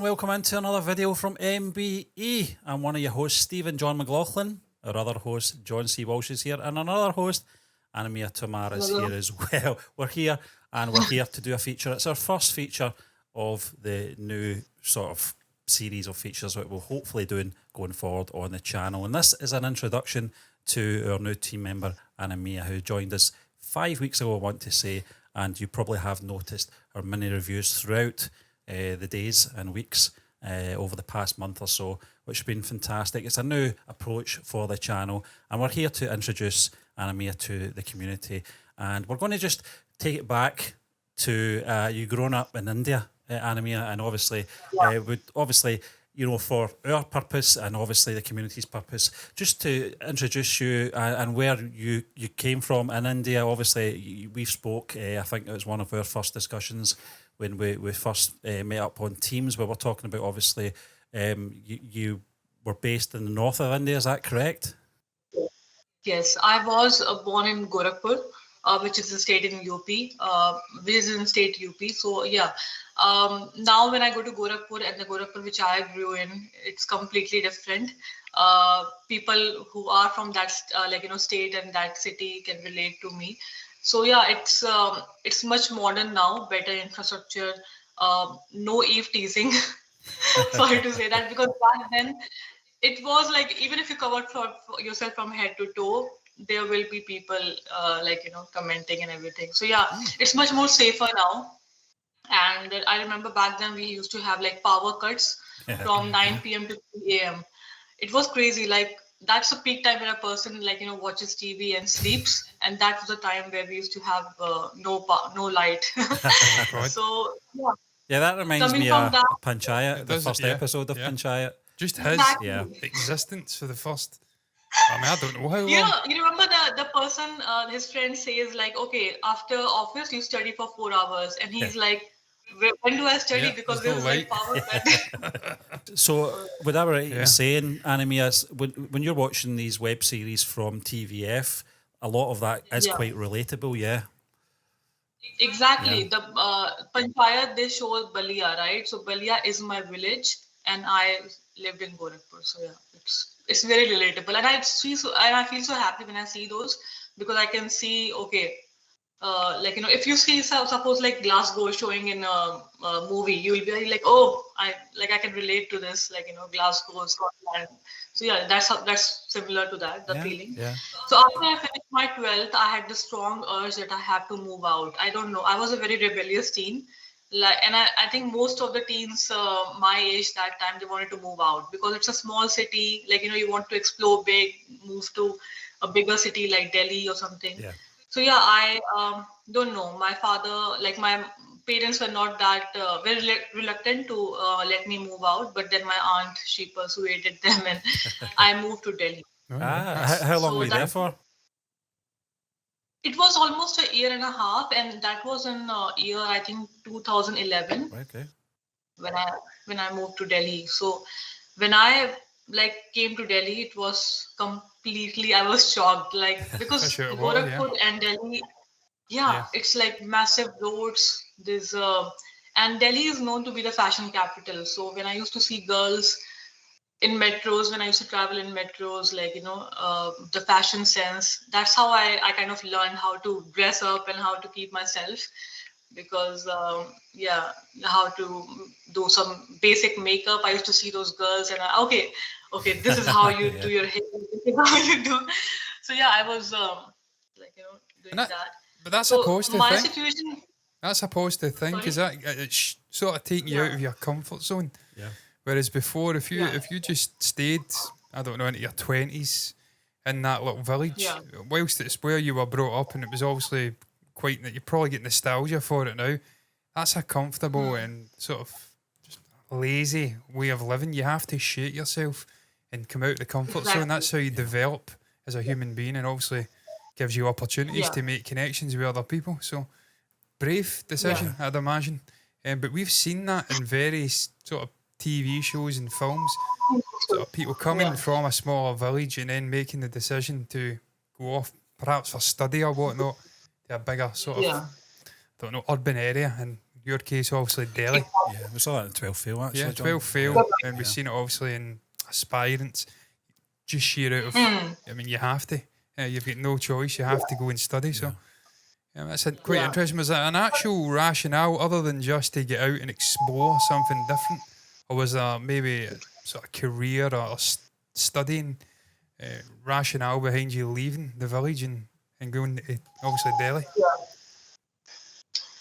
welcome into another video from MBE. I'm one of your hosts, Stephen John McLaughlin. Our other host, John C. Walsh, is here, and another host, Anumeha Tomar, is here as well. We're here to do a feature. It's our first feature of the new sort of series of features that we'll hopefully doing going forward on the channel. And this is an introduction to our new team member, Anumeha, who joined us 5 weeks ago, I want to say, and you probably have noticed our mini reviews throughout the days and weeks over the past month or so, which has been fantastic. It's a new approach for the channel, and we're here to introduce Anumeha to the community. And we're going to just take it back to you growing up in India, Anumeha, and obviously, you know, for our purpose and obviously the community's purpose, just to introduce you and where you came from in India. Obviously, we spoke, I think it was one of our first discussions when we first met up on Teams, where we're talking about, obviously, you were based in the north of India, is that correct? Yes, I was born in Gorakhpur, which is a state in UP, which is in state UP. So yeah, now when I go to Gorakhpur, and the Gorakhpur which I grew in, it's completely different. People who are from that state and that city can relate to me. So yeah, it's much modern now, better infrastructure, no eve teasing. Sorry to say that, because back then it was like, even if you covered for yourself from head to toe, there will be people commenting and everything. So yeah, it's much more safer now. And I remember back then we used to have like power cuts from 9 p.m. to 3 a.m. It was crazy. Like, that's a peak time when a person watches TV and sleeps, and that was the time where we used to have no light. So yeah, that reminds me of Panchayat, the first episode of Panchayat. Just his existence for the first. I mean, I don't know how long. You remember the person, his friend says like, okay, after office you study for 4 hours, and he's like, when do I study? Because there's like power cut. So, would I be right in saying, Anumeha, when you're watching these web series from TVF, a lot of that is quite relatable, yeah? Exactly. The Panchayat, they show Balia, right? So Balia is my village, and I lived in Gorakhpur. So yeah, it's very relatable, and I feel so happy when I see those, because I can see, okay, if you see suppose like Glasgow showing in a movie, you will be like, oh, I can relate to this, Glasgow, Scotland. So yeah, that's similar to that, the feeling. Yeah. So after I finished my 12th, I had the strong urge that I have to move out. I don't know, I was a very rebellious teen. And I think most of the teens my age that time, they wanted to move out because it's a small city. You want to explore big, move to a bigger city like Delhi or something. Yeah. So yeah, I don't know. My father, my parents were not that very reluctant to let me move out. But then my aunt, she persuaded them, and I moved to Delhi. How long were you there for? It was almost a year and a half, and that was in year, I think, 2011. Okay. When I moved to Delhi. So when I came to Delhi, it was completely, I was shocked, because Gorakhpur and Delhi, it's like massive roads. There's and Delhi is known to be the fashion capital. So when I used to see girls in metros, when I used to travel in metros, the fashion sense, that's how I kind of learned how to dress up and how to keep myself, because how to do some basic makeup. I used to see those girls, and okay, this is how you do your hair, this is how you do. So yeah, I was doing that. But that's supposed to my situation. That's supposed to think, because it's sort of taking you out of your comfort zone. Yeah. Whereas before, if you just stayed, I don't know, into your 20s in that little village, whilst it's where you were brought up, and it was obviously quite that you probably get nostalgia for it now. That's a comfortable and sort of just lazy way of living. You have to shake yourself and come out of the comfort zone. That's how you develop as a human being, and obviously gives you opportunities to make connections with other people. So brave decision, I'd imagine. But we've seen that in various sort of TV shows and films. Sort of people coming from a smaller village and then making the decision to go off, perhaps for study or whatnot, to a bigger sort of, urban area, and your case, obviously Delhi. Yeah, we saw that in 12 fail actually. Yeah, John. 12 fail, and we've seen it obviously in aspirants. Just sheer out of, I mean, you have to. You've got no choice. You have to go and study. So, that's quite interesting. Was that an actual rationale other than just to get out and explore something different, or was there maybe a sort of career or studying rationale behind you leaving the village and going to obviously Delhi?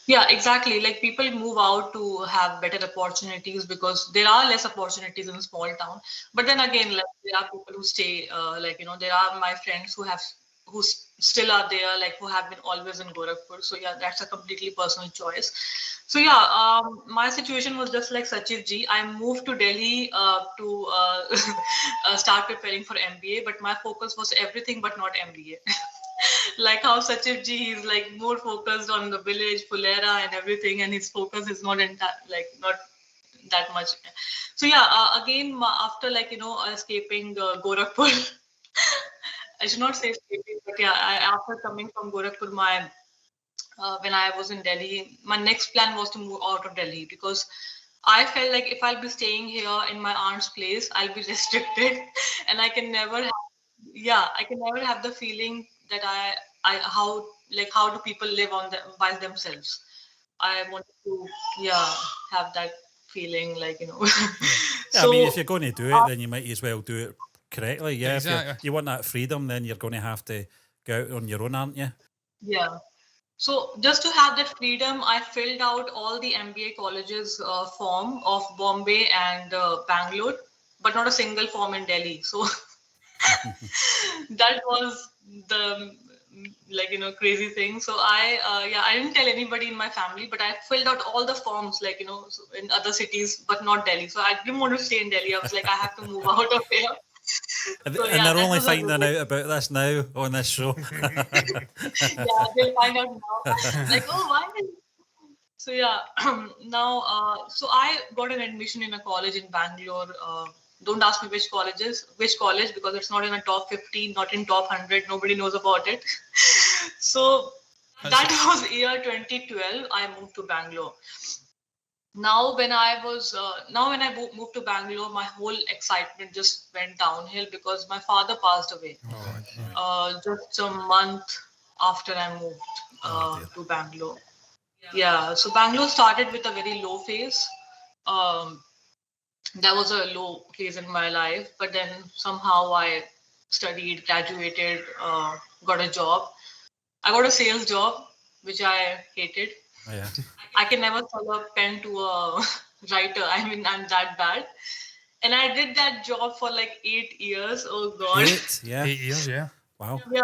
Yeah, exactly. Like people move out to have better opportunities because there are less opportunities in a small town. But then again, like there are people who stay. There are my friends still are there, like who have been always in Gorakhpur. So yeah, that's a completely personal choice. So yeah, my situation was just like Sachiv ji. I moved to Delhi to start preparing for MBA, but my focus was everything but not MBA. Like how Sachiv ji is like more focused on the village, Fulera and everything, and his focus is not not that much. So yeah, again after escaping Gorakhpur, I should not say escaping, but yeah, after coming from Gorakhpur, when I was in Delhi, my next plan was to move out of Delhi because I felt like if I'll be staying here in my aunt's place, I'll be restricted, and I can never have the feeling that how do people live by themselves. I wanted to have that feeling Yeah, I mean, if you're going to do it, then you might as well do it correctly. Yeah, exactly. If you want that freedom, then you're going to have to go out on your own, aren't you? Yeah. So just to have that freedom, I filled out all the MBA colleges form of Bombay and Bangalore, but not a single form in Delhi. So that was the crazy thing. So I didn't tell anybody in my family, but I filled out all the forms in other cities, but not Delhi. So I didn't want to stay in Delhi. I was like, I have to move out of here. And, So, and they're that only was finding out about this now on this show. yeah, they'll find out now. Like, oh, why? So yeah, now so I got an admission in a college in Bangalore. Don't ask me which college, because it's not in a top 50, not in top 100. Nobody knows about it. So that was year 2012. I moved to Bangalore. Now when I moved to Bangalore, my whole excitement just went downhill because my father passed away just a month after I moved to Bangalore. Yeah, so Bangalore started with a very low phase. Um, that was a low phase in my life, but then somehow I studied, graduated, got a job. I got a sales job, which I hated. Yeah. I can never sell a pen to a writer. I mean, I'm that bad. And I did that job for like 8 years. Oh God. 8, yeah. 8 years, yeah. Wow. Yeah,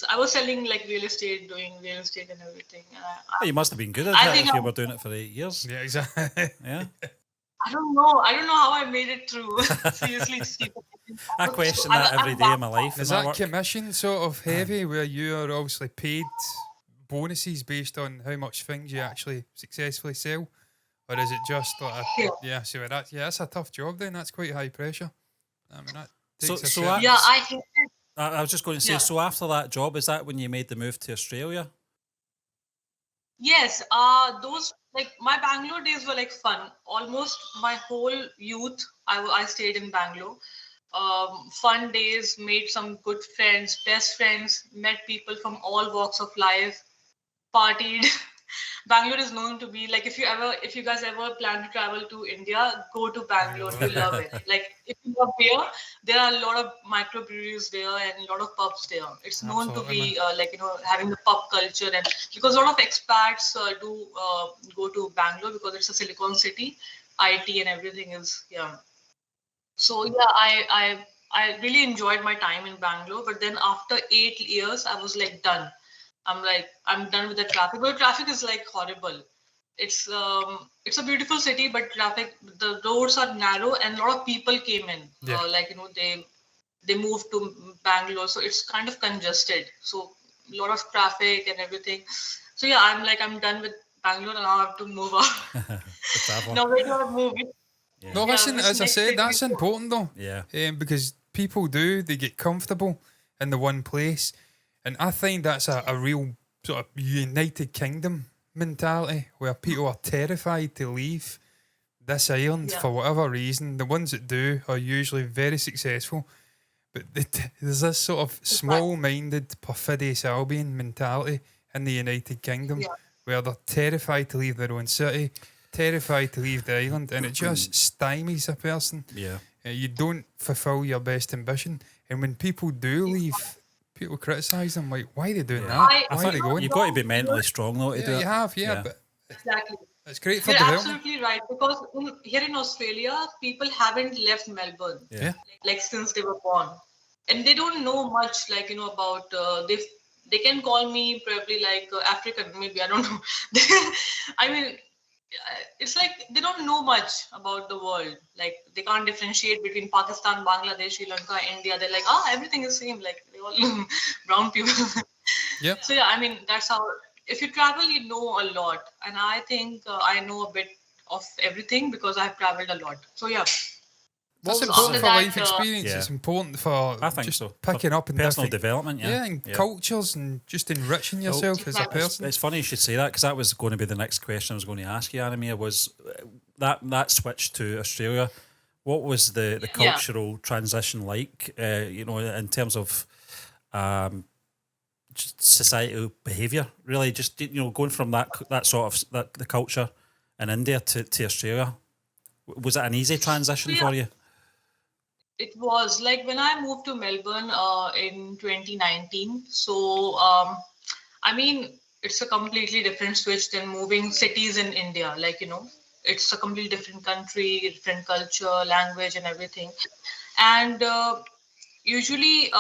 I was selling like real estate, doing real estate and everything. Well, you must have been good at I it think if you were doing it for 8 years. Yeah, exactly. Yeah. I don't know. I don't know how I made it through. Seriously, Stephen. I question that every day of my life. Is in my that work. commission sort of heavy where you are obviously paid bonuses based on how much things you actually successfully sell? Or is it just like that's a tough job then. That's quite high pressure. I mean, that takes a certain... I hate it. I was just going to say, so after that job, is that when you made the move to Australia? Yes, those like my Bangalore days were like fun. Almost my whole youth, I stayed in Bangalore. Fun days, made some good friends, best friends, met people from all walks of life, partied. Bangalore is known to be like if you guys ever plan to travel to India, go to Bangalore. You'll love it. Like if you love beer, there are a lot of microbreweries there and a lot of pubs there. It's known to be having the pub culture, and because a lot of expats do go to Bangalore because it's a Silicon City, IT and everything is So yeah, I really enjoyed my time in Bangalore, but then after 8 years, I was like done. I'm done with the traffic. But traffic is like horrible. It's a beautiful city, but the roads are narrow and a lot of people came in. They moved to Bangalore, so it's kind of congested. So a lot of traffic and everything. So yeah, I'm done with Bangalore and now I have to move on. Now where do I move? No, listen, as I said, that's important though. Yeah. Because people they get comfortable in the one place. And I find that's a real sort of United Kingdom mentality where people are terrified to leave this island for whatever reason. The ones that do are usually very successful, but there's this sort of small-minded, perfidious Albion mentality in the United Kingdom where they're terrified to leave their own city, terrified to leave the island, and it just stymies a person. Yeah. You don't fulfil your best ambition, and when people do leave, people criticise them like, why are they doing that? Why are they going? You've got to be mentally strong though to do it. You have, but Exactly. it's great for You're development. absolutely right, because here in Australia, people haven't left Melbourne like since they were born, and they don't know much, like, about they can call me probably like African, maybe, I don't know. I mean, it's like they don't know much about the world. Like, they can't differentiate between Pakistan, Bangladesh, Sri Lanka, India. They're like, everything is same. Like, they all brown people. Yep. So yeah, I mean, that's how. If you travel, you know a lot, and I think I know a bit of everything because I've traveled a lot. So yeah. That's So important after for that, life experience. Yeah. It's important for I think just so. picking For up in personal different development, and cultures and just enriching yourself as a Exactly. person. It's funny you should say that, because that was going to be the next question I was going to ask you, Anumeha, was that switch to Australia. What was the cultural transition like, in terms of just societal behaviour, really, just, going from that sort of the culture in India to Australia? Was it an easy transition for you? It was like when I moved to Melbourne in 2019. So, I mean, it's a completely different switch than moving cities in India. Like, it's a completely different country, different culture, language, and everything. And usually,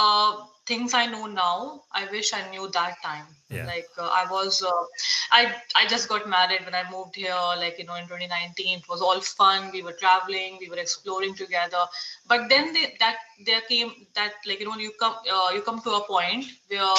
things I know now, I wish I knew that time. Yeah. Like, I just got married when I moved here, like, in 2019. It was all fun. We were traveling, we were exploring together. But then there came that, like, you come to a point where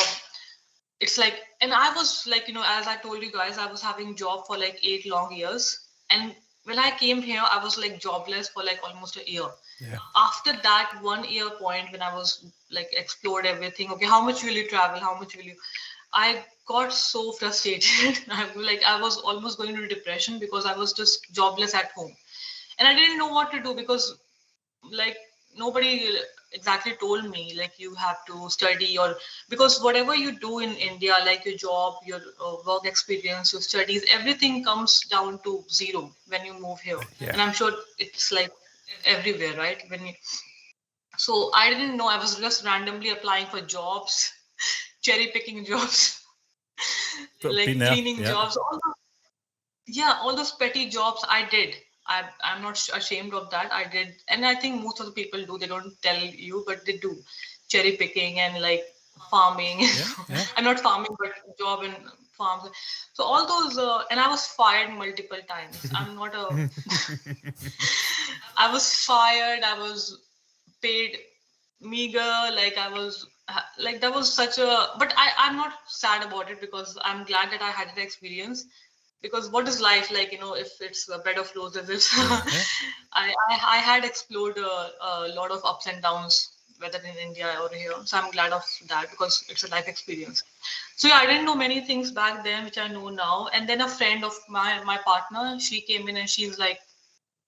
it's like, and I was like, as I told you guys, I was having job for like 8 long years. And when I came here, I was like jobless for like almost a year. Yeah. After that 1 year point, when I was like explored everything, okay, how much will you travel? How much will you? I got so frustrated. I was almost going into depression because I was just jobless at home. And I didn't know what to do because, like, nobody exactly told me, like, you have to study, or because whatever you do in India, like your job, your work experience, your studies, everything comes down to zero when you move here. Yeah. And I'm sure it's like everywhere, right? So I didn't know. I was just randomly applying for jobs, cherry picking jobs, like Been there, cleaning yeah. jobs, all those petty jobs I did. I'm not ashamed of that. I did, and I think most of the people do. They don't tell you, but they do cherry picking and like farming. Yeah. I'm not farming, but job in farms. So all those, and I was fired multiple times. I'm not a. I was fired. I was paid meager. Like I was. Like that was such a. But I'm not sad about it because I'm glad that I had that experience. Because what is life like, if it's a bed of roses? I had explored a lot of ups and downs, whether in India or here. So I'm glad of that because it's a life experience. So yeah, I didn't know many things back then, which I know now. And then a friend of my partner, she came in and she's like,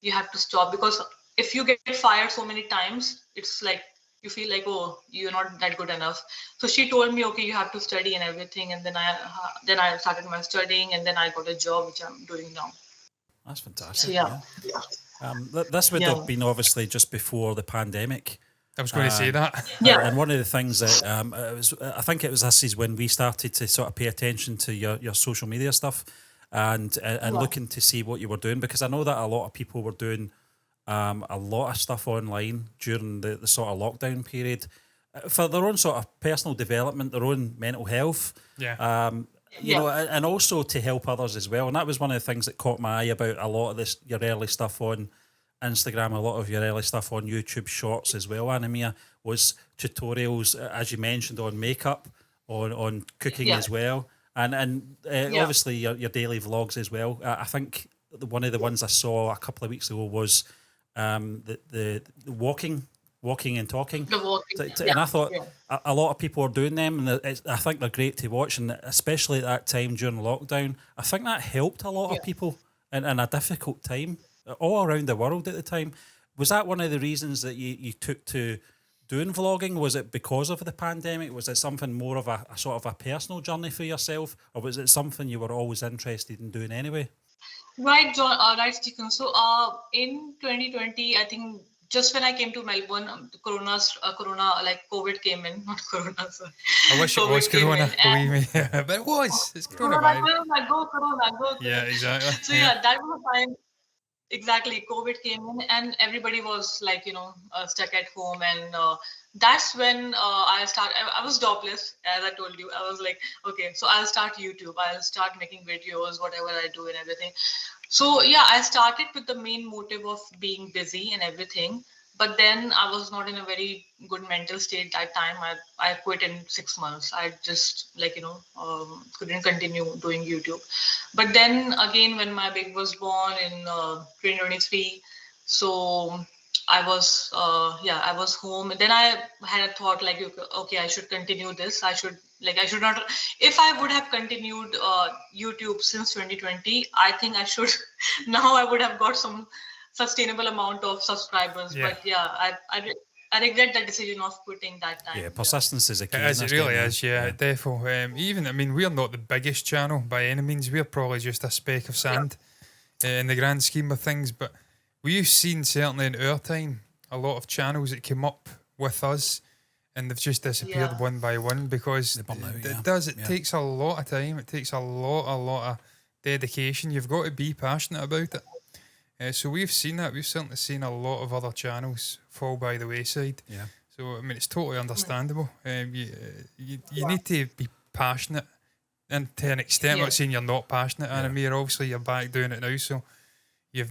you have to stop, because if you get fired so many times, it's like you feel like, oh, you're not that good enough. So she told me, okay, you have to study and everything. And then I started my studying, and then I got a job which I'm doing now. That's fantastic. So yeah. This would Yeah. have been obviously just before the pandemic. I was going to say that. Yeah. And one of the things that I think it was this is when we started to sort of pay attention to your social media stuff and looking to see what you were doing, because I know that a lot of people were doing a lot of stuff online during the sort of lockdown period for their own sort of personal development, their own mental health. Yeah. You know, and also to help others as well. And that was one of the things that caught my eye about a lot of your early stuff on Instagram, a lot of your early stuff on YouTube Shorts as well, Anumeha, was tutorials, as you mentioned, on makeup, on cooking as well. And obviously your daily vlogs as well. I think one of the ones I saw a couple of weeks ago was the walking walking and talking. The walking. And I thought Yeah. a lot of people are doing them, and I think they're great to watch. And especially at that time during lockdown, I think that helped a lot of people in a difficult time all around the world at the time. Was that one of the reasons that you took to doing vlogging? Was it because of the pandemic? Was it something more of a sort of a personal journey for yourself, or was it something you were always interested in doing anyway? Right, John. Right, Stephen. So, in 2020, I think just when I came to Melbourne, the Corona, like COVID came in, not Corona. Sorry. I wish it was Corona, believe me. But it was. It's coronavirus. Corona, go. Yeah, exactly. So yeah, that was the time. Exactly, COVID came in and everybody was like, stuck at home, and that's when I was jobless, as I told you. I was like, okay, so I'll start YouTube. I'll start making videos, whatever I do and everything. So yeah, I started with the main motive of being busy and everything. But then I was not in a very good mental state that time. I quit in 6 months. I just couldn't continue doing YouTube. But then again, when my baby was born in 2023, so I was home. And then I had a thought like, okay, I should continue this. I should not. If I would have continued YouTube since 2020, I think I should. Now I would have got some sustainable amount of subscribers. Yeah. But yeah, I regret the decision of quitting that time. Yeah, persistence is a key. It really is, yeah. Definitely. We're not the biggest channel by any means. We're probably just a speck of sand in the grand scheme of things. But we've seen, certainly in our time, a lot of channels that came up with us and they've just disappeared one by one because it takes a lot of time. It takes a lot of dedication. You've got to be passionate about it. So we've seen that. We've certainly seen a lot of other channels fall by the wayside. Yeah. So, I mean, it's totally understandable. You need to be passionate, and to an extent, I'm not saying you're not passionate, Anumeha. Obviously, you're back doing it now, so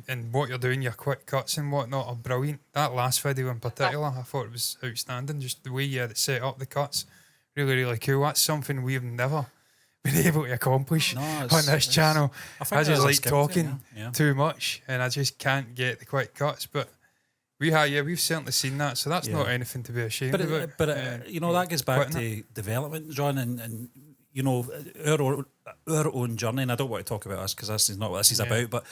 and what you're doing, your quick cuts and whatnot are brilliant. That last video in particular, I thought it was outstanding. Just the way you had it set up, the cuts, really, really cool. That's something we've never been able to accomplish on this channel. I just like talking too much, and I just can't get the quick cuts. But we've certainly seen that, so that's not anything to be ashamed about. But that goes back to development, John, and our own journey. And I don't want to talk about us because this is not what this is about. But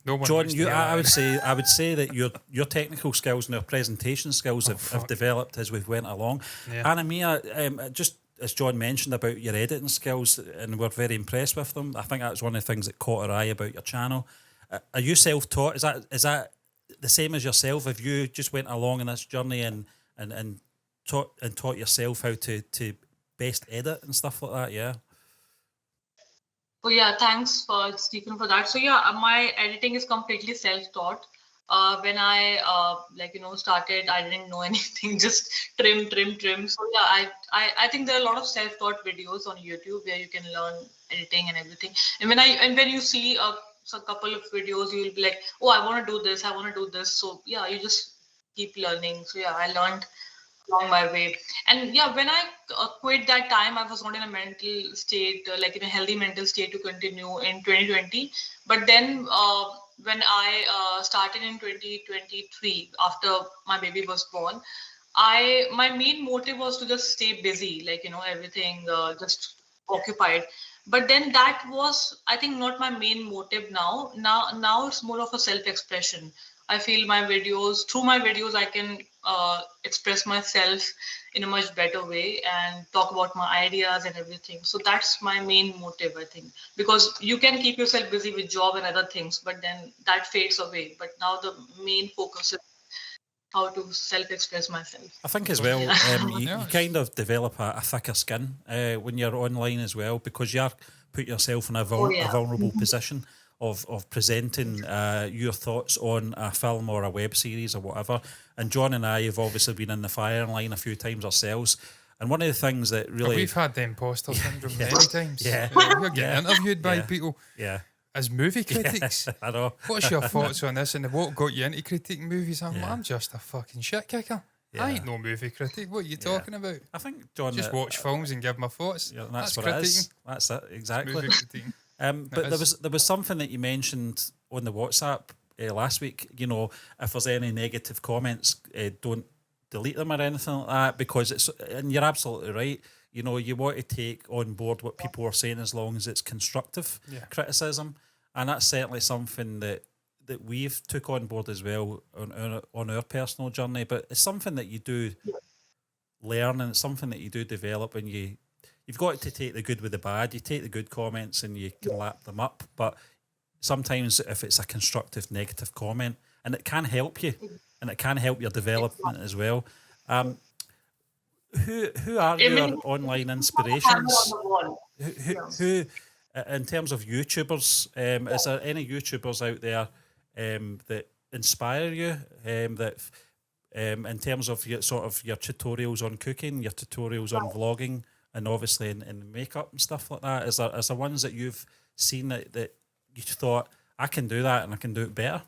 John, I would say that your technical skills and your presentation skills have developed as we've went along. Anumeha, just as John mentioned about your editing skills, and we're very impressed with them. I think that's one of the things that caught our eye about your channel. Are you self-taught? Is that the same as yourself? Have you just went along in this journey and taught yourself how to best edit and stuff like that? Yeah. Well, yeah, thanks for Stephen for that. So yeah, my editing is completely self-taught. When I started, I didn't know anything, just trim. So yeah, I think there are a lot of self-taught videos on YouTube where you can learn editing and everything. And when you see a couple of videos, you'll be like, oh, I want to do this. So yeah, you just keep learning. So yeah, I learned along my way. And yeah, when I quit that time, I was not in a mental state, in a healthy mental state to continue in 2020. But then when I started in 2023, after my baby was born, my main motive was to just stay busy, everything just occupied. But then that was, I think, not my main motive now. Now it's more of a self-expression. I feel through my videos, I can express myself in a much better way and talk about my ideas and everything. So that's my main motive, I think, because you can keep yourself busy with job and other things, but then that fades away. But now the main focus is how to self-express myself. I think as well, you kind of develop a thicker skin when you're online as well, because you put yourself in a vulnerable position of presenting your thoughts on a film or a web series or whatever. And John and I have obviously been in the firing line a few times ourselves. And one of the things that really... We've had the imposter syndrome many times. We're getting interviewed by people as movie critics. I know. What's your thoughts on this and what got you into critiquing movies? I'm just a fucking shit kicker. I ain't no movie critic. What are you talking about? I think, John... Just watch films and give my thoughts. Yeah, that's what critiquing. It is. That's it, exactly. Movie critiquing. But there was something that you mentioned on the WhatsApp last week. If there's any negative comments, don't delete them or anything like that, because it's, and you're absolutely right. You know, you want to take on board what people are saying as long as it's constructive criticism, and that's certainly something that we've took on board as well on our personal journey. But it's something that you do learn, and it's something that you do develop, and you've got to take the good with the bad. You take the good comments and you can lap them up, but sometimes if it's a constructive negative comment, and it can help you, and it can help your development as well. Who are your online inspirations? Who in terms of YouTubers, is there any YouTubers out there that inspire you? That in terms of your tutorials on cooking, your tutorials on vlogging, and obviously in makeup and stuff like that, is there ones that you've seen that you thought, I can do that and I can do it better?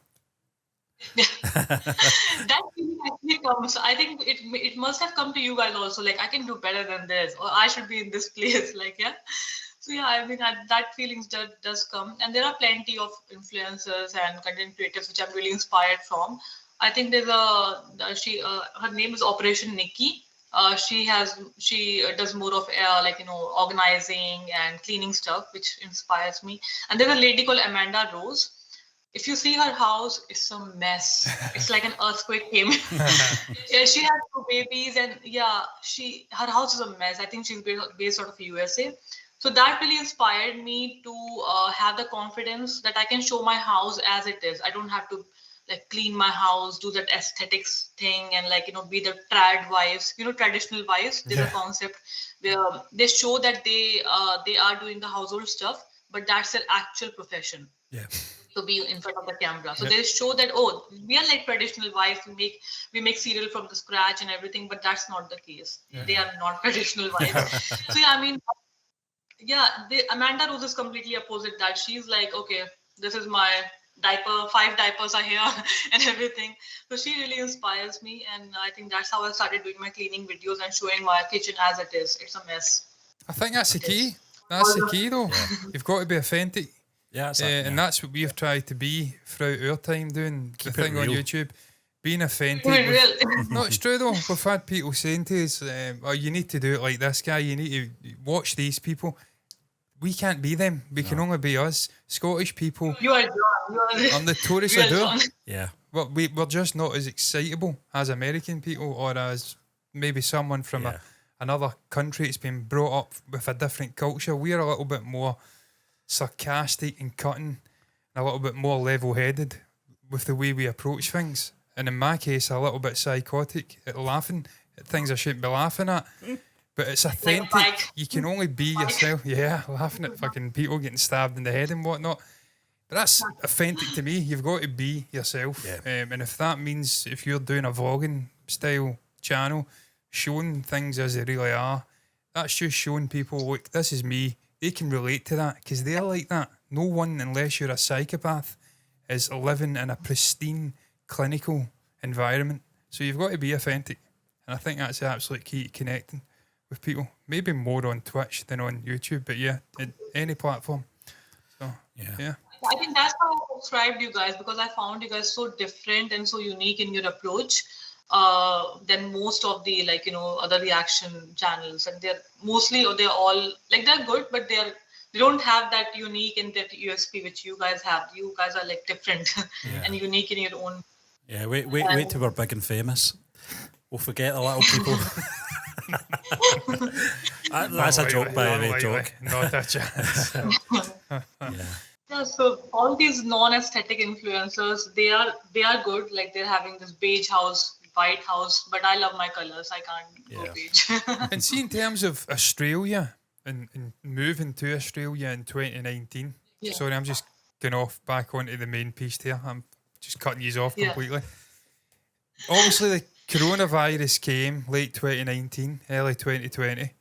That feeling actually comes. I think it must have come to you guys also. Like, I can do better than this, or I should be in this place. Like, yeah. So yeah, I mean that feelings does come, and there are plenty of influencers and content creators which I'm really inspired from. I think there's her name is Operation Nikki. She does more of organizing and cleaning stuff, which inspires me. And there's a lady called Amanda Rose. If you see her house, it's a mess. It's like an earthquake came. Yeah, she has 2 babies, and her house is a mess. I think she's based out of USA. So that really inspired me to have the confidence that I can show my house as it is. I don't have to like clean my house, do that aesthetics thing, and be the trad wives, traditional wives. There's a concept where they show that they are doing the household stuff, but that's their actual profession. Yeah. To be in front of the camera. So they show that, we are like traditional wives. We make cereal from the scratch and everything, but that's not the case. They are not traditional wives. So I mean, Amanda Rose is completely opposite that. She's like, okay, this is my diaper, 5 diapers are here and everything. So she really inspires me, and I think that's how I started doing my cleaning videos and showing my kitchen as it is. It's a mess. I think that's the key. That's the key, though. You've got to be authentic. Yeah, and that's what we've tried to be throughout our time doing the thing on YouTube. Being authentic. No, it's true though. We've had people saying to us, you need to do it like this guy, you need to watch these people. We can't be them. We can only be us. Scottish people. You are John. I'm notoriously do. Yeah. Well, we're just not as excitable as American people, or as maybe someone from another country that's been brought up with a different culture. We're a little bit more sarcastic and cutting, and a little bit more level-headed with the way we approach things, and in my case a little bit psychotic at laughing at things I shouldn't be laughing at, but it's authentic. Like you can only be yourself. Laughing at fucking people getting stabbed in the head and whatnot, but that's authentic to me. You've got to be yourself, and if that means if you're doing a vlogging style channel, showing things as they really are, that's just showing people, look, this is me. They can relate to that because they're like that. No one, unless you're a psychopath, is living in a pristine clinical environment. So you've got to be authentic. And I think that's the absolute key to connecting with people. Maybe more on Twitch than on YouTube, but in any platform. So, yeah. I think that's how I subscribed you guys, because I found you guys so different and so unique in your approach than most of the other reaction channels, and they're all like, they're good, but they don't have that unique and that USP which you guys have. You guys are like different and unique in your own. Yeah, wait till we're big and famous. We'll forget the little people. That's a joke, by the way. Joke. Not a chance. Yeah, so all these non-aesthetic influencers, they are good. Like, they're having this beige house, white house, but I love my colors. I can't go beige. And see, in terms of Australia and moving to Australia in 2019, sorry, I'm just going off back onto the main piece here. I'm just cutting you off completely. Obviously, the coronavirus came late 2019, early 2020.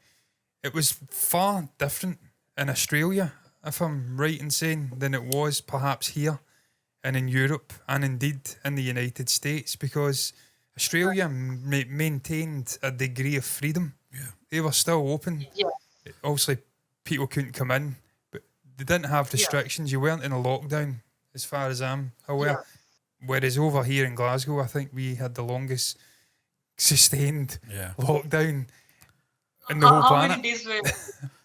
It was far different in Australia, if I'm right in saying, than it was perhaps here and in Europe and indeed in the United States, because Australia maintained a degree of freedom. Yeah. They were still open. Yeah. Obviously, people couldn't come in, but they didn't have restrictions. You weren't in a lockdown, as far as I'm aware. Whereas over here in Glasgow, I think we had the longest sustained lockdown in the How, whole how planet. many days were?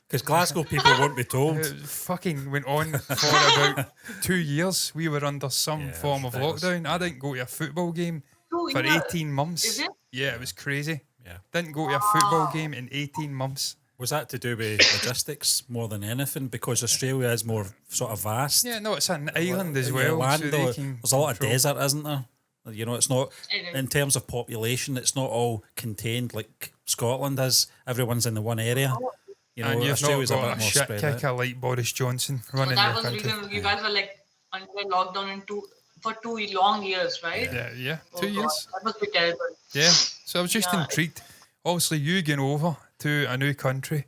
Because Glasgow people won't be told. It fucking went on for about 2 years. We were under some form of lockdown. I didn't go to a football game for 18 months. Is it? Yeah, it was crazy. Yeah. Didn't go to a football game in 18 months. Was that to do with logistics more than anything? Because Australia is more sort of vast. Yeah, no, it's an island as well. Land, so though, they can there's a lot of control. desert, isn't there? You know, it's not, It is. in terms of population, it's not all contained like Scotland is. Everyone's in the one area. You know, And you've not Australia's a got bit a more shit spread kicker out. like Boris Johnson So running that your was the country. reason you guys were like under lockdown for 2 long years, right? Yeah, Oh, 2 God, years. that must be terrible. Yeah. So I was just Yeah. intrigued. Obviously, you going over to a new country,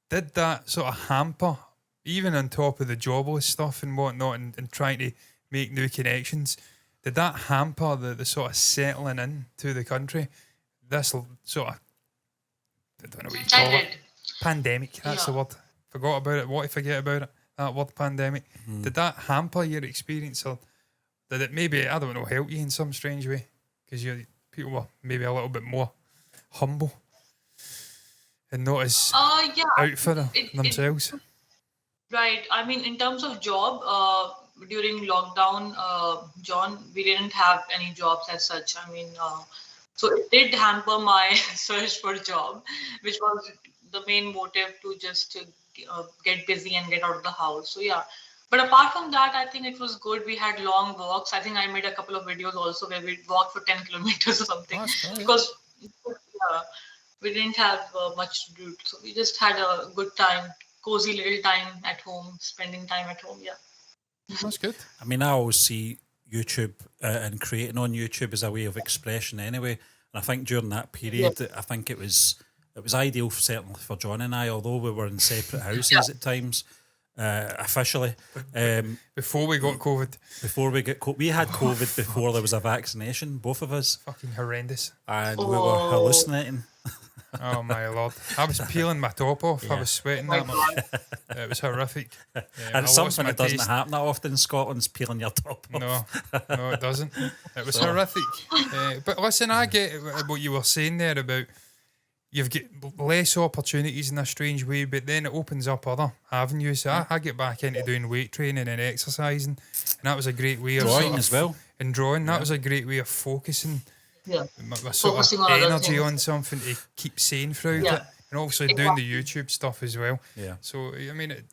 did that sort of hamper, even on top of the jobless stuff and whatnot, and trying to make new connections, did that hamper the sort of settling in to the country? This sort of, I don't know what you I call it. did. Pandemic, that's the Yeah. word. Forgot about it. What I forget about it? That word, pandemic. Did that hamper your experience, or did it maybe, I don't know, help you in some strange way? Because people were maybe a little bit more humble and not as Yeah. out for It- themselves. Right. I mean, in terms of job, during lockdown, John, we didn't have any jobs as such. I mean, so it did hamper my search for a job, which was the main motive to just get busy and get out of the house. So yeah. But apart from that, I think it was good. We had long walks. I think I made a couple of videos also where we walked for 10 kilometers or something. That's great. Because we didn't have much to do. So we just had a good time, cozy little time at home, spending time at home. Yeah. That's good. I mean, I always see YouTube and creating on YouTube as a way of expression anyway. And I think during that period, I think it was ideal, certainly for John and I, although we were in separate houses at times, officially. Before we got COVID, Before we had COVID before there was a vaccination, both of us, fucking horrendous. and we were hallucinating. Oh my lord. I was peeling my top off. I Yeah. was sweating My that much. It was horrific. Yeah, I And lost something my that doesn't taste. happen that often in Scotland's peeling your top off. No, it doesn't. It was horrific. But listen, I get what you were saying there about you've got less opportunities in a strange way, but then it opens up other avenues. So I get back into doing weight training and exercising, and that was a great way of Drawing sort of, as well. And drawing, that was a great way of focusing Yeah. my sort Focusing of on other energy things. on something to keep sane throughout Yeah. it, and obviously doing the YouTube stuff as well. Yeah. So I mean, it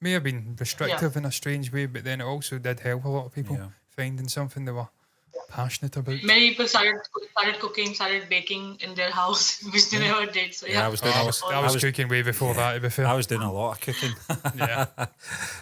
may have been restrictive in a strange way, but then it also did help a lot of people Yeah. finding something they were passionate about. Many people started cooking, started baking in their house, which they never did. So yeah. I was doing I was cooking way before that, to be fair. I was doing a lot of cooking. Yeah.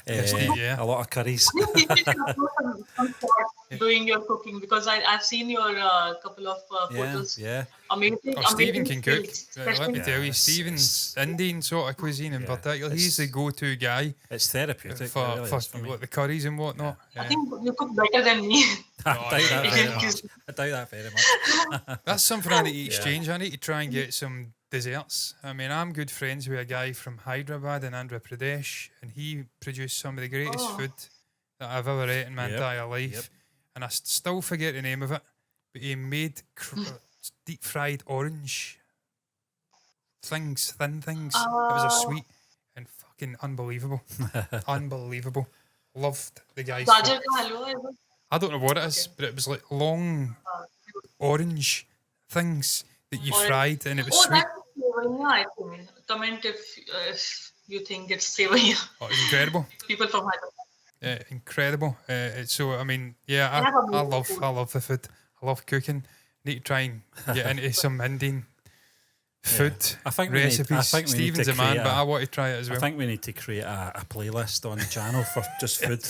Yeah. A lot of curries. You need to upload some shots doing your cooking, because I've seen your couple of photos. Yeah. Amazing. Oh, Stephen amazing can cook. skills, Let me especially- tell you, it's- Stephen's Indian sort of cuisine in Yeah. particular. He's the go-to guy It's therapeutic. it for, really is for me. like the curries and whatnot. I Yeah. think you cook better than me. I doubt that Indian very much. cuisine. I doubt that very much. That's something I need to exchange. I need to try and get some desserts. I mean, I'm good friends with a guy from Hyderabad in Andhra Pradesh, and he produced some of the greatest Oh. food that I've ever ate in my Yep, entire life. yep. And I still forget the name of it, but he made deep fried orange things, thin things. It was a sweet and fucking unbelievable. Unbelievable. Loved the guy's food. Gajar ka halwa is it? I don't know what it is, but it was like long orange things that you Orange. fried, and it was Oh, sweet. that's sevaiya, I think. Comment if you think it's sevaiya. Oh, it was incredible. People from Hyderabad. Incredible. So I mean, yeah, have I amazing love food. the food. I love cooking. Need to try and get into some Indian food I think we need- recipes. I think we need Stephen's to a man, create but a- I want to try it as I well. think we need to create a playlist on the channel for just food.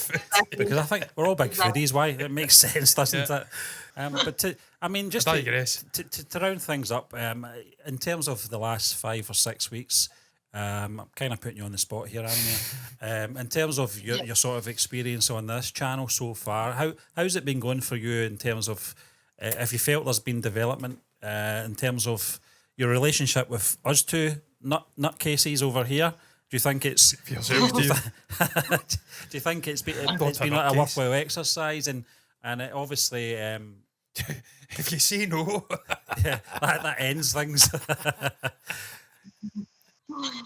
Because I think we're all big Exactly. foodies. Why? It makes sense, doesn't Yeah. it? But just I to, digress. to round things up, in terms of the last 5 or 6 weeks, I'm kind of putting you on the spot here, Anumeha. In terms of your sort of experience on this channel so far, how's it been going for you in terms of if you felt there's been development in terms of your relationship with us two nutcases over here? Do you think it's Yourself, do Steve. you think it's been not a like a nutcase. worthwhile exercise and it obviously If you say no, Yeah, that ends things.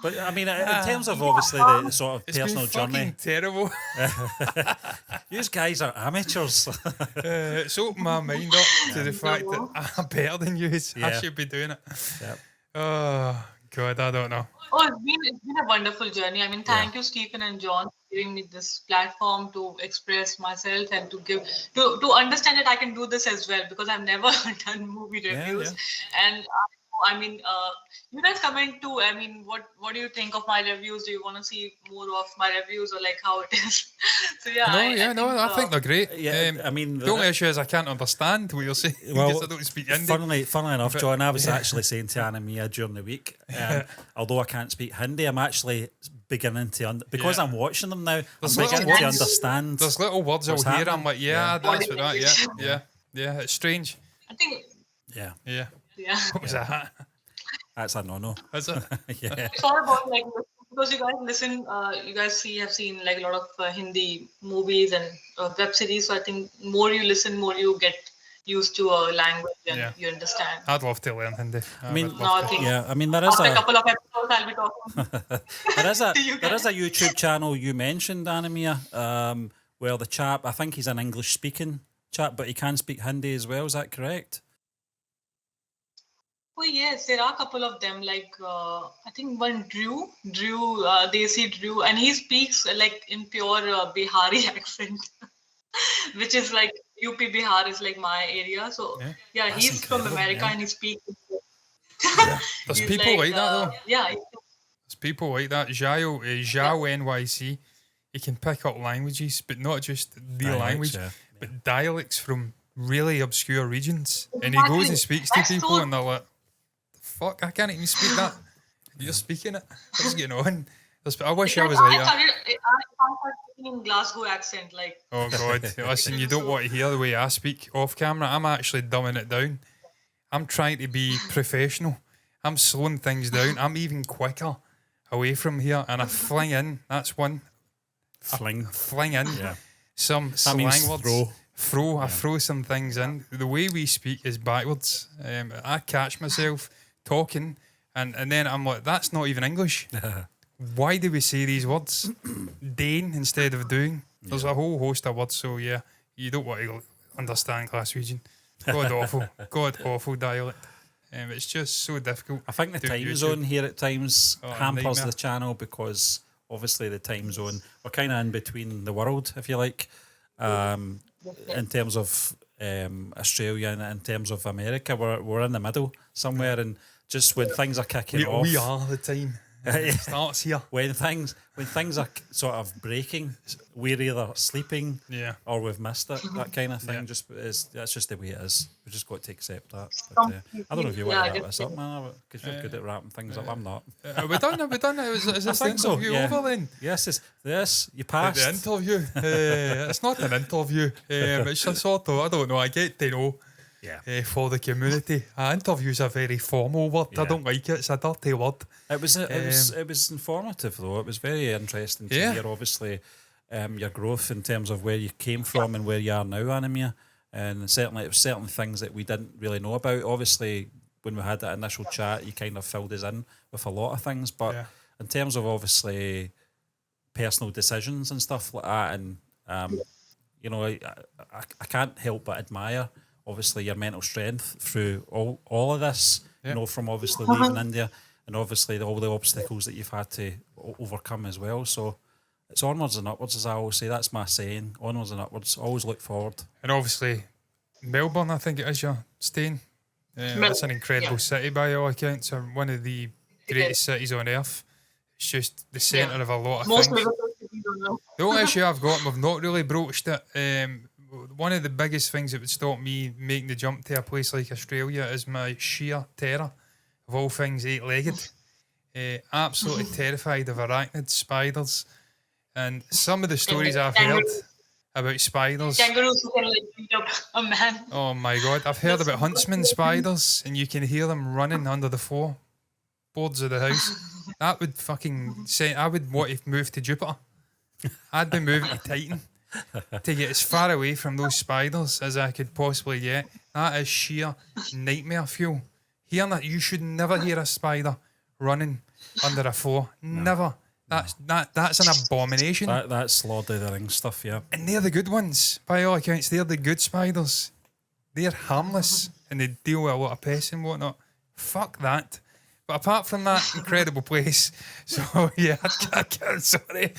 But I mean, in terms of obviously the sort of it's personal been fucking journey, terrible. you guys are amateurs. It's opened my mind up to the fact that I'm better than you. I should be doing it. Yep. Oh God, I don't know. Oh, it's been a wonderful journey. I mean, thank you, Stephen and John, for giving me this platform to express myself and to understand that I can do this as well, because I've never done movie reviews. And I mean, you guys comment too. I mean, what do you think of my reviews? Do you want to see more of my reviews, or like how it is? So yeah, I think they're great. Yeah, I mean, the only issue is I can't understand what you're saying because I don't speak Hindi. Funnily enough, John, I was actually saying to Anumeha during the week, although I can't speak Hindi, I'm actually beginning to because I'm watching them now. I'm beginning to understand. There's little words I'll hear. I'm like, that's what that. Yeah. It's strange. I think. Yeah. What was that? That's a no-no. Is it? Yeah. It's all about like, because you guys listen, you guys have seen like a lot of Hindi movies and web series. So I think more you listen, more you get used to a language and you understand. I'd love to learn Hindi. I mean, there is after a couple of episodes, I'll be talking. there is a YouTube channel you mentioned, Anumeha, where the chap, I think he's an English speaking chap, but he can speak Hindi as well. Is that correct? Oh yes, there are a couple of them. Like I think one Drew, they say Drew, and he speaks like in pure Bihari accent, which is like UP Bihar is like my area. So yeah, he's from America and he speaks. There's people like that though. Yeah, there's people like that. Zhao NYC, he can pick up languages, but not just the language, but dialects from really obscure regions. And he goes and speaks to people, and they're like, fuck, I can't even speak that. You're speaking it. What's going on? I wish I was like that. I started speaking in Glasgow accent, like. Oh God! Listen, you don't want to hear the way I speak off camera. I'm actually dumbing it down. I'm trying to be professional. I'm slowing things down. I'm even quicker away from here, and I fling in. That's one. Fling in. Yeah. Some slang words. Throw. I throw some things in. The way we speak is backwards. I catch myself talking, and then I'm like, that's not even English. Why do we say these words? Dane instead of doing. There's a whole host of words, so yeah, you don't want to understand Glaswegian. God awful dialect. It's just so difficult. I think the time zone here at times hampers the channel, because obviously the time zone, we're kind of in between the world, if you like, in terms of Australia and in terms of America. We're in the middle somewhere, and just when things are kicking off, we are the time. It starts here. When things are sort of breaking, we're either sleeping or we've missed it. That kind of thing. That's just the way it is. We've just got to accept that. But, I don't know if you want to wrap this up, man, because you're good at wrapping things up. I'm not. Are we done? Is this the interview over then? Yes, you passed. The interview. It's not an interview. It's a sort of, I don't know, I get to know. For the community. Interview's a very formal word. I don't like it. It's a dirty word. It was informative though. It was very interesting to hear, obviously, your growth in terms of where you came from and where you are now, Anumeha. And certainly it was certain things that we didn't really know about. Obviously, when we had that initial chat, you kind of filled us in with a lot of things. But in terms of obviously personal decisions and stuff like that, and you know, I can't help but admire obviously your mental strength through all of this, you know, from obviously leaving India and obviously all the obstacles that you've had to overcome as well. So it's onwards and upwards, as I always say. That's my saying, onwards and upwards. Always look forward. And obviously Melbourne, I think it is, you're staying. That's an incredible city by all accounts. One of the greatest cities on earth. It's just the centre of a lot of things. The only issue I've got, and we've not really broached it, one of the biggest things that would stop me making the jump to a place like Australia is my sheer terror of all things eight-legged. Absolutely terrified of arachnids, spiders, and some of the stories I've heard about spiders. Kangaroos who can like beat up a man. Oh my God, I've heard about huntsman spiders, and you can hear them running under the floorboards of the house. That would fucking say I would want to move to Jupiter. I'd be moving to Titan to get as far away from those spiders as I could possibly get. That is sheer nightmare fuel. Hearing that, you should never hear a spider running under a floor. Never. That's an abomination. That's Lord of the Rings stuff, yeah. And they're the good ones. By all accounts, they're the good spiders. They're harmless and they deal with a lot of pests and whatnot. Fuck that. But apart from that incredible place, so yeah, I'm sorry.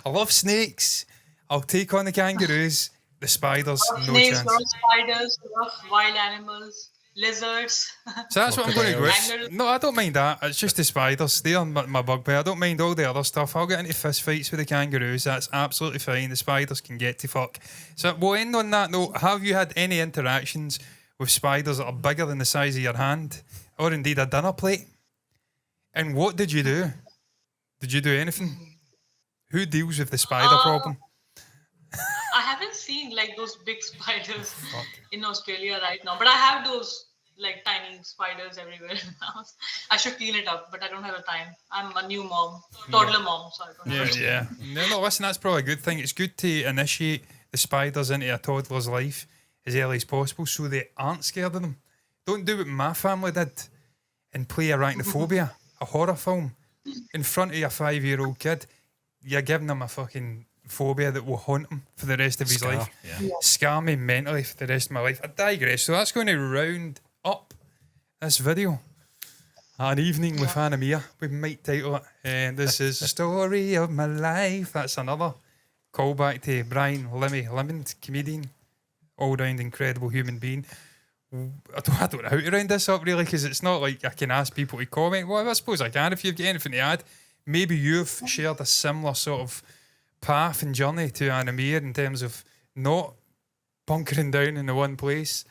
I love snakes. I'll take on the kangaroos. The spiders, no snakes, chance. love spiders, love wild animals, lizards. So that's what I'm going to go with. Kangaroos. No, I don't mind that. It's just the spiders. They're my bugbear. I don't mind all the other stuff. I'll get into fist fights with the kangaroos. That's absolutely fine. The spiders can get to fuck. So we'll end on that note. Have you had any interactions with spiders that are bigger than the size of your hand? Or indeed a dinner plate? And what did you do? Did you do anything? Who deals with the spider problem? I haven't seen like those big spiders in Australia right now, but I have those like tiny spiders everywhere in the house. I should clean it up, but I don't have the time. I'm a new mom, toddler mom, so I don't have Yeah. No, listen, that's probably a good thing. It's good to initiate the spiders into a toddler's life as early as possible so they aren't scared of them. Don't do what my family did and play Arachnophobia, a horror film, in front of your 5-year-old kid. You're giving them a fucking phobia that will haunt him for the rest of his life. Yeah. Scar me mentally for the rest of my life. I digress. So that's going to round up this video. An evening with Anumeha, we might title it. And this is the story of my life. That's another callback to Brian Lemond, comedian, all-round incredible human being. I don't know how to round this up really, because it's not like I can ask people to comment. Well, I suppose I can if you've got anything to add. Maybe you've shared a similar sort of path and journey to Anumeha in terms of not bunkering down in the one place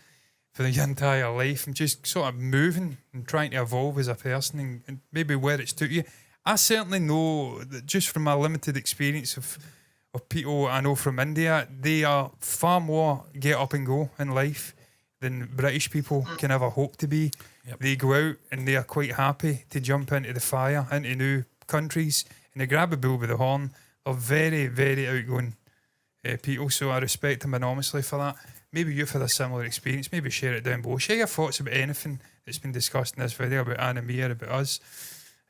for the entire life and just sort of moving and trying to evolve as a person and maybe where it's took you. I certainly know that just from my limited experience of people I know from India, they are far more get up and go in life than British people can ever hope to be. Yep. They go out and they are quite happy to jump into the fire, into new countries, and they grab a bull by the horn. They're very, very outgoing people, so I respect them enormously for that. Maybe you've had a similar experience. Maybe share it down below. Share your thoughts about anything that's been discussed in this video, about Anumeha, about us.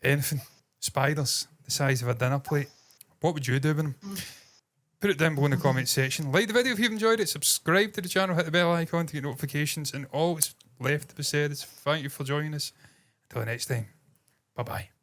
Anything. Spiders, the size of a dinner plate. What would you do with them? Put it down below in the comment section. Like the video if you've enjoyed it. Subscribe to the channel. Hit the bell icon to get notifications. And all that's left to be said is thank you for joining us. Until next time. Bye-bye.